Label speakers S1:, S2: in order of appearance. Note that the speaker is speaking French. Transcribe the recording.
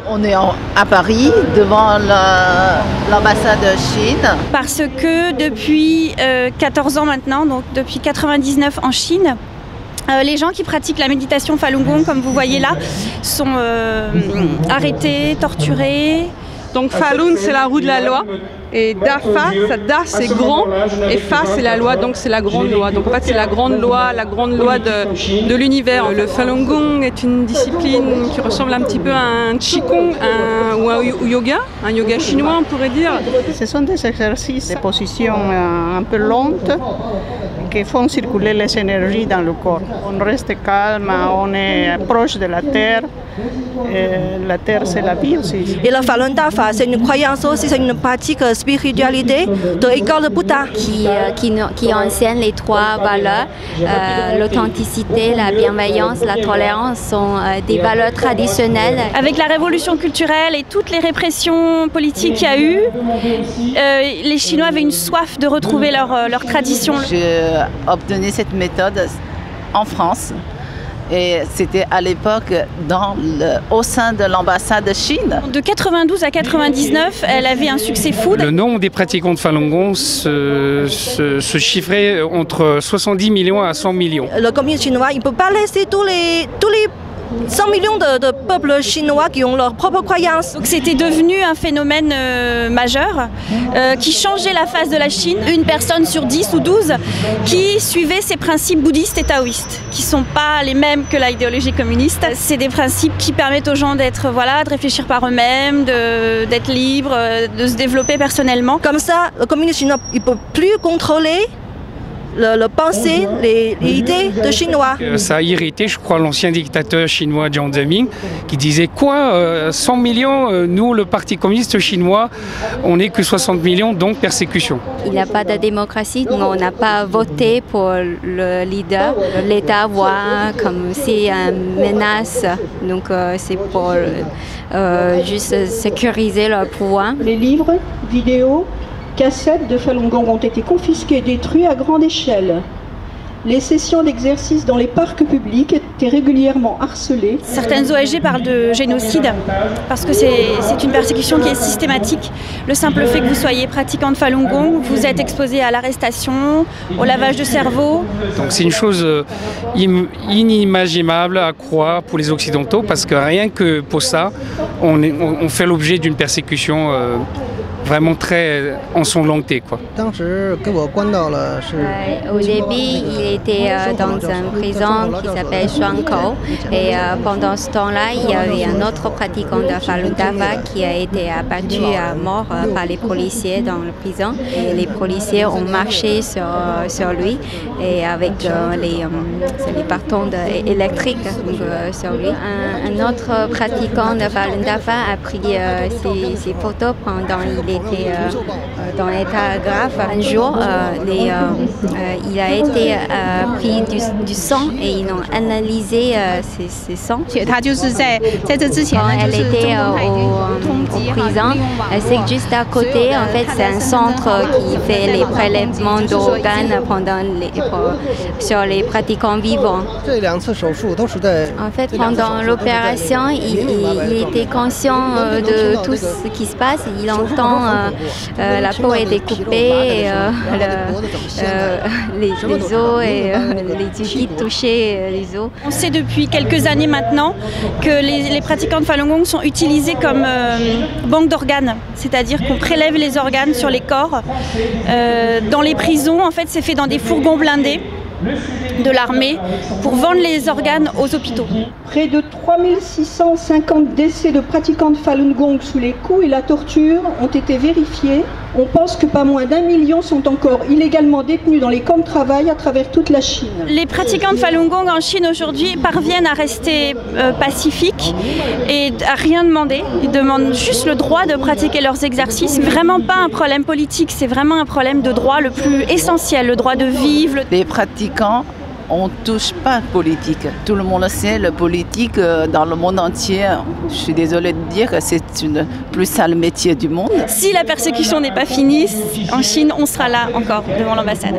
S1: On est à Paris, devant l'ambassade de Chine.
S2: Parce que depuis 14 ans maintenant, donc depuis 99 en Chine, les gens qui pratiquent la méditation Falun Gong, comme vous voyez là, sont arrêtés, torturés.
S3: Donc Falun, c'est la roue de la loi, et Dafa, Da c'est grand, et Fa c'est la loi, donc c'est la grande loi. Donc en fait c'est la grande loi de l'univers. Le Falun Gong est une discipline qui ressemble un petit peu à un Qigong ou un yoga chinois on pourrait dire.
S4: Ce sont des exercices, des positions un peu lentes qui font circuler les énergies dans le corps. On reste calme, on est proche de la terre. Et la terre, c'est la vie aussi.
S5: Et le Falun Dafa, c'est une croyance aussi, c'est une pratique spiritualité de l'école de Bouddha.
S6: Qui enseigne les trois valeurs, l'authenticité, la bienveillance, la tolérance, sont des valeurs traditionnelles.
S2: Avec la révolution culturelle et toutes les répressions politiques qu'il y a eu, les Chinois avaient une soif de retrouver leur tradition.
S1: J'ai obtenu cette méthode en France. Et c'était à l'époque au sein de l'ambassade de Chine.
S2: De 92 à 99, elle avait un succès fou.
S7: Le nombre des pratiquants de Falun Gong se chiffrait entre 70 millions à 100 millions.
S5: Le communiste chinois, il ne peut pas laisser tous les 100 millions de peuples chinois qui ont leur propre croyance.
S2: Donc c'était devenu un phénomène majeur qui changeait la face de la Chine. Une personne sur 10 ou 12 qui suivait ces principes bouddhistes et taoïstes, qui ne sont pas les mêmes que l'idéologie communiste. C'est des principes qui permettent aux gens d'être, de réfléchir par eux-mêmes, d'être libres, de se développer personnellement.
S5: Comme ça, le communiste chinois, il ne peut plus contrôler le pensée, les idées de Chinois.
S7: Ça a irrité, je crois, l'ancien dictateur chinois Jiang Zemin, qui disait quoi 100 millions, nous, le Parti communiste chinois, on n'est que 60 millions, donc persécution.
S6: Il n'y a pas de démocratie, donc on n'a pas voté pour le leader. L'État voit comme si une menace, donc c'est pour juste sécuriser leur pouvoir.
S8: Les livres, vidéos, cassettes de Falun Gong ont été confisquées et détruites à grande échelle. Les sessions d'exercice dans les parcs publics étaient régulièrement harcelées.
S2: Certaines ONG parlent de génocide parce que c'est une persécution qui est systématique. Le simple fait que vous soyez pratiquant de Falun Gong, vous êtes exposé à l'arrestation, au lavage de cerveau.
S7: Donc c'est une chose inimaginable à croire pour les Occidentaux parce que rien que pour ça, on fait l'objet d'une persécution vraiment très ensanglantée, quoi.
S6: Au début, il était dans une prison qui s'appelle Shuangkou et pendant ce temps-là, il y avait un autre pratiquant de Falun Dafa qui a été abattu à mort par les policiers dans la prison. Et les policiers ont marché sur lui et avec les bâtons électriques sur lui. Un autre pratiquant de Falun Dafa a pris ses photos pendant il était dans l'état grave. Un jour, il a été pris du sang et ils ont analysé ses sangs. Quand elle était en prison, c'est juste à côté, en fait, c'est un centre qui fait les prélèvements d'organes sur les pratiquants vivants. En fait, pendant l'opération, il était conscient de tout ce qui se passe. Il entend la peau est découpée, et, les os et les yeux touchaient les os.
S2: On sait depuis quelques années maintenant que les pratiquants de Falun Gong sont utilisés comme banque d'organes, c'est-à-dire qu'on prélève les organes sur les corps. Dans les prisons, en fait, c'est fait dans des fourgons blindés de l'armée pour vendre les organes aux hôpitaux.
S8: Près de 3650 décès de pratiquants de Falun Gong sous les coups et la torture ont été vérifiés. On pense que pas moins d'1 million sont encore illégalement détenus dans les camps de travail à travers toute la Chine.
S2: Les pratiquants de Falun Gong en Chine aujourd'hui parviennent à rester pacifiques et à rien demander. Ils demandent juste le droit de pratiquer leurs exercices. Vraiment pas un problème politique, c'est vraiment un problème de droit le plus essentiel, le droit de vivre.
S1: Les pratiquants, on ne touche pas de politique. Tout le monde sait, le politique dans le monde entier, je suis désolée de dire que c'est le plus sale métier du monde.
S2: Si la persécution n'est pas finie, en Chine, on sera là encore devant l'ambassade.